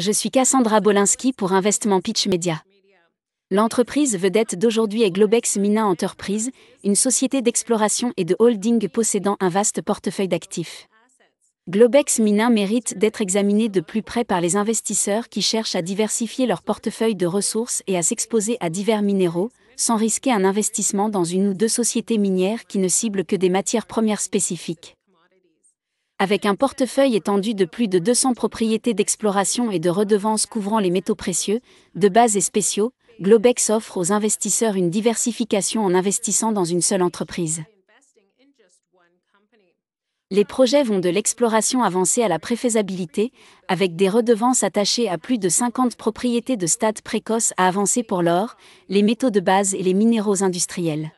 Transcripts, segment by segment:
Je suis Cassandra Bolinski pour Investment Pitch Media. L'entreprise vedette d'aujourd'hui est Globex Mining Enterprises, une société d'exploration et de holding possédant un vaste portefeuille d'actifs. Globex Mining mérite d'être examiné de plus près par les investisseurs qui cherchent à diversifier leur portefeuille de ressources et à s'exposer à divers minéraux, sans risquer un investissement dans une ou deux sociétés minières qui ne ciblent que des matières premières spécifiques. Avec un portefeuille étendu de plus de 200 propriétés d'exploration et de redevances couvrant les métaux précieux, de base et spéciaux, Globex offre aux investisseurs une diversification en investissant dans une seule entreprise. Les projets vont de l'exploration avancée à la préfaisabilité, avec des redevances attachées à plus de 50 propriétés de stade précoce à avancer pour l'or, les métaux de base et les minéraux industriels.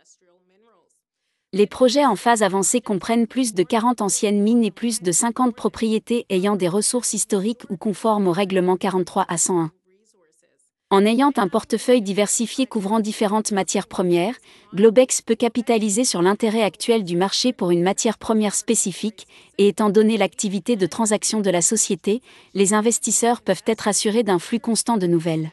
Les projets en phase avancée comprennent plus de 40 anciennes mines et plus de 50 propriétés ayant des ressources historiques ou conformes au règlement 43 à 101. En ayant un portefeuille diversifié couvrant différentes matières premières, Globex peut capitaliser sur l'intérêt actuel du marché pour une matière première spécifique, et étant donné l'activité de transaction de la société, les investisseurs peuvent être assurés d'un flux constant de nouvelles.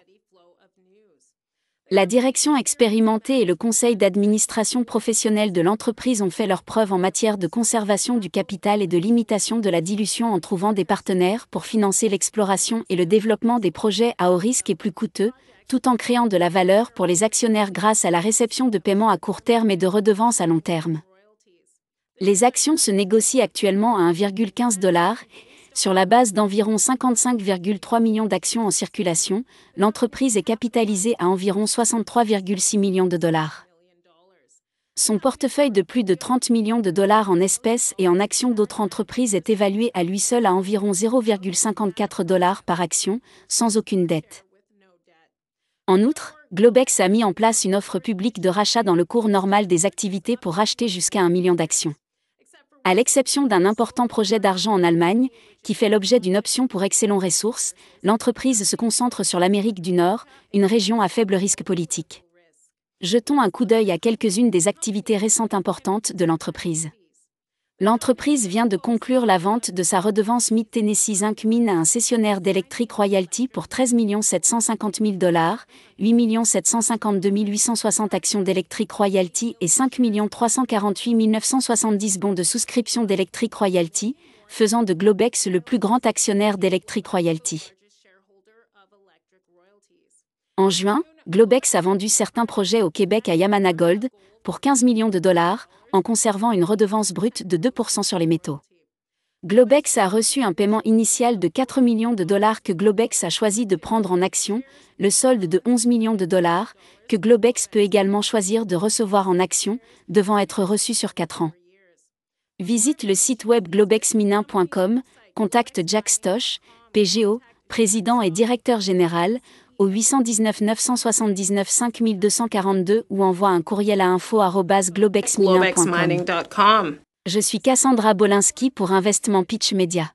La direction expérimentée et le conseil d'administration professionnel de l'entreprise ont fait leurs preuves en matière de conservation du capital et de limitation de la dilution en trouvant des partenaires pour financer l'exploration et le développement des projets à haut risque et plus coûteux, tout en créant de la valeur pour les actionnaires grâce à la réception de paiements à court terme et de redevances à long terme. Les actions se négocient actuellement à 1,15 $. Sur la base d'environ 55,3 millions d'actions en circulation, l'entreprise est capitalisée à environ 63,6 millions de dollars. Son portefeuille de plus de 30 millions de dollars en espèces et en actions d'autres entreprises est évalué à lui seul à environ 0,54 $ par action, sans aucune dette. En outre, Globex a mis en place une offre publique de rachat dans le cours normal des activités pour racheter jusqu'à 1 million d'actions. À l'exception d'un important projet d'argent en Allemagne, qui fait l'objet d'une option pour Excellent Resources, l'entreprise se concentre sur l'Amérique du Nord, une région à faible risque politique. Jetons un coup d'œil à quelques-unes des activités récentes importantes de l'entreprise. L'entreprise vient de conclure la vente de sa redevance Mid-Tennessee Zinc Mine à un cessionnaire d'Electric Royalty pour 13 750 000 $, 8 752 860 actions d'Electric Royalty et 5 348 970 bons de souscription d'Electric Royalty, faisant de Globex le plus grand actionnaire d'Electric Royalty. En juin, Globex a vendu certains projets au Québec à Yamana Gold, pour 15 millions de dollars, en conservant une redevance brute de 2% sur les métaux. Globex a reçu un paiement initial de 4 millions de dollars que Globex a choisi de prendre en action, le solde de 11 millions de dollars, que Globex peut également choisir de recevoir en action, devant être reçu sur 4 ans. Visite le site web globexmining.com, contacte Jack Stosch, PGO, président et directeur général, au 819 979 5242 ou envoie un courriel à info@globexmining.com. Je suis Cassandra Bolinski pour Investment Pitch Media.